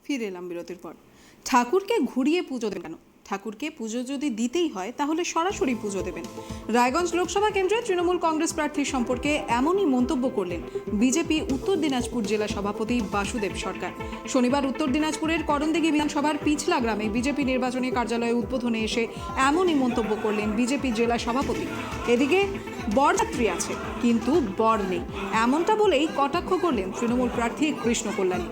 ফিরে এলাম বিরতির পর। ঠাকুরকে ঘুরিয়ে পুজো দেবেন কেন? ঠাকুরকে পুজো যদি দিতেই হয় তাহলে সরাসরি পুজো দেবেন। রায়গঞ্জ লোকসভা কেন্দ্রে তৃণমূল কংগ্রেস প্রার্থীর সম্পর্কে এমনই মন্তব্য করলেন বিজেপি উত্তর দিনাজপুর জেলা সভাপতি বাসুদেব সরকার। শনিবার উত্তর দিনাজপুরের করণদিঘি বিধানসভার পিছলা গ্রামে বিজেপি নির্বাচনী কার্যালয়ে উদ্বোধনে এসে এমনই মন্তব্য করলেন বিজেপি জেলা সভাপতি। এদিকে বরযাত্রী আছে কিন্তু বর নেই, এমনটা বলেই কটাক্ষ করলেন তৃণমূল প্রার্থী কৃষ্ণ কল্যাণী।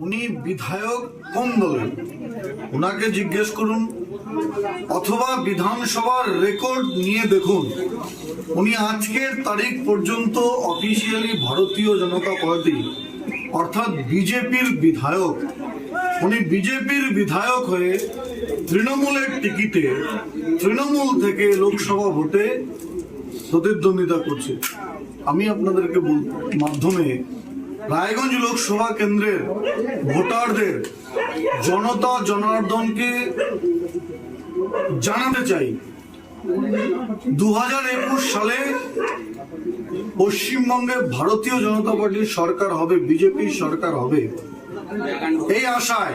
উনি বিধায়ক কোন দলের ওনাকে জিজ্ঞেস করুন, অথবা বিধানসভার রেকর্ড নিয়ে দেখুন। উনি আজকের তারিখ পর্যন্ত অফিসিয়ালি ভারতীয় জনতা পার্টি অর্থাৎ বিজেপির বিধায়ক। উনি বিজেপির বিধায়ক হয়ে তৃণমূলের টিকিটে তৃণমূল থেকে লোকসভা ভোটে প্রতিদ্বন্দ্বিতা করছে। আমি আপনাদেরকে মাধ্যমে রায়গঞ্জ লোকসভা কেন্দ্রের ভোটারদের জনতা জনার্দনকে জানাতে চাই, 2021 সালে পশ্চিমবঙ্গে ভারতীয় জনতা পার্টির সরকার হবে, বিজেপি সরকার হবে। এই আশায়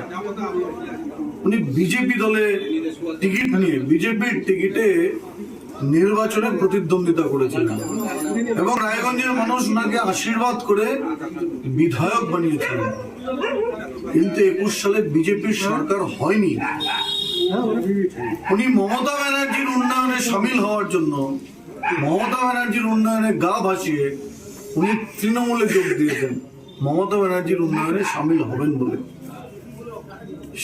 উনি বিজেপি দলে টিকিট নিয়ে বিজেপির টিকিটে নির্বাচনে প্রতিদ্বন্দ্বিতা করেছিলেন এবং রায়গঞ্জের মানুষ ওনাকে আশীর্বাদ করে বিধায়ক বানিয়েছিলেন। কিন্তু 21 সালে বিজেপির সরকার হয়নি। উনি মমতা ব্যানার্জির উন্নয়নে সামিল হওয়ার জন্য, মমতা ব্যানার্জির উন্নয়নে গা ভাসিয়ে উনি তৃণমূলে যোগ দিয়েছেন মমতা ব্যানার্জির উন্নয়নে সামিল হবেন বলে।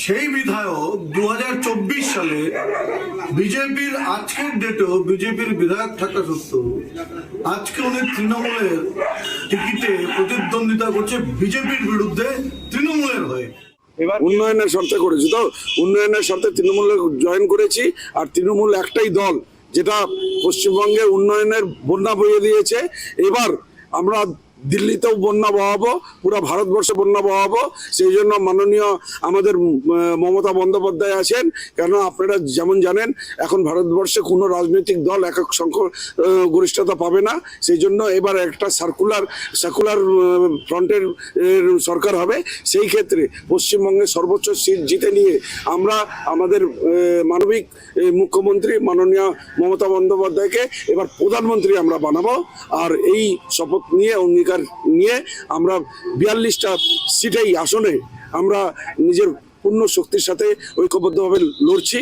সেই বিধায়ক 2024 সালে বিজেপির আজকের ডেটেও বিজেপির বিধায়ক থাকা সত্ত্বেও আজকে উনি তৃণমূলের টিকিটে প্রতিদ্বন্দ্বিতা করছে বিজেপির বিরুদ্ধে তৃণমূলের হয়ে। উন্নয়নের স্বার্থে করেছি, তো উন্নয়নের স্বার্থে তৃণমূলে জয়েন করেছি। আর তৃণমূল একটাই দল যেটা পশ্চিমবঙ্গে উন্নয়নের বন্যা বইয়ে দিয়েছে। এবার আমরা দিল্লিতেও বন্যা বহাবো, পুরো ভারতবর্ষে বন্যা বহাবো। সেই জন্য মাননীয় আমাদের মমতা বন্দ্যোপাধ্যায় আছেন। কেন আপনারা যেমন জানেন, এখন ভারতবর্ষে কোনো রাজনৈতিক দল একক গরিষ্ঠতা পাবে না। সেই জন্য এবার একটা সার্কুলার ফ্রন্টের সরকার হবে। সেই ক্ষেত্রে পশ্চিমবঙ্গে সর্বোচ্চ সিট জিতে নিয়ে আমরা আমাদের মানবিক মুখ্যমন্ত্রী মাননীয় মমতা বন্দ্যোপাধ্যায়কে এবার প্রধানমন্ত্রী আমরা বানাবো। আর এই শপথ নিয়ে অঙ্গীকার নিয়ে আমরা 42টা সিটেই আসনে আমরা নিজের পূর্ণ শক্তির সাথে ঐক্যবদ্ধভাবে লড়ছি।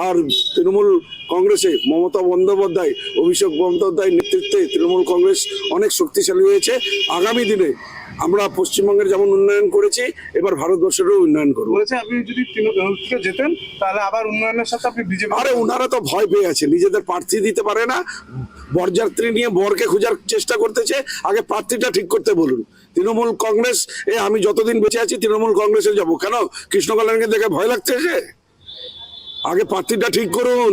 আর তৃণমূল কংগ্রেসে মমতা বন্দ্যোপাধ্যায়, অভিষেক বন্দ্যোপাধ্যায় নেতৃত্বে তৃণমূল কংগ্রেস অনেক শক্তিশালী হয়েছে। আগামী দিনে আমরা পশ্চিমবঙ্গের যেমন উন্নয়ন করেছি, এবার ভারতবর্ষেরও উন্নয়ন করবো। আপনি যদি যেতেন তাহলে আবার উন্নয়নের সাথে আপনি বিজেপি। আরে ওনারা তো ভয় পেয়ে আছে, নিজেদের প্রার্থী দিতে পারে না, বরযাত্রী নিয়ে বরকে খোঁজার চেষ্টা করতেছে। আগে প্রার্থীটা ঠিক করতে বলুন। তৃণমূল কংগ্রেস আমি যতদিন বেঁচে আছি তৃণমূল কংগ্রেসে যাবো। কেন কৃষ্ণ কল্যাণকে দেখে ভয় লাগছে? আগে প্রার্থীটা ঠিক করুন।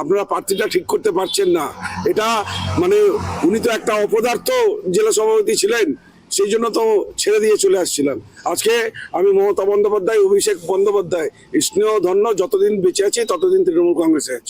আপনারা প্রার্থীটা ঠিক করতে পারছেন না। এটা মানে উনি তো একটা অপদার্থ জেলা সভাপতি ছিলেন, সেই জন্য তো ছেড়ে দিয়ে চলে আসছিলাম। আজকে আমি মমতা বন্দ্যোপাধ্যায়, অভিষেক বন্দ্যোপাধ্যায় স্নেহ ধন্য, যতদিন বেঁচে আছি ততদিন তৃণমূল কংগ্রেসে আছি।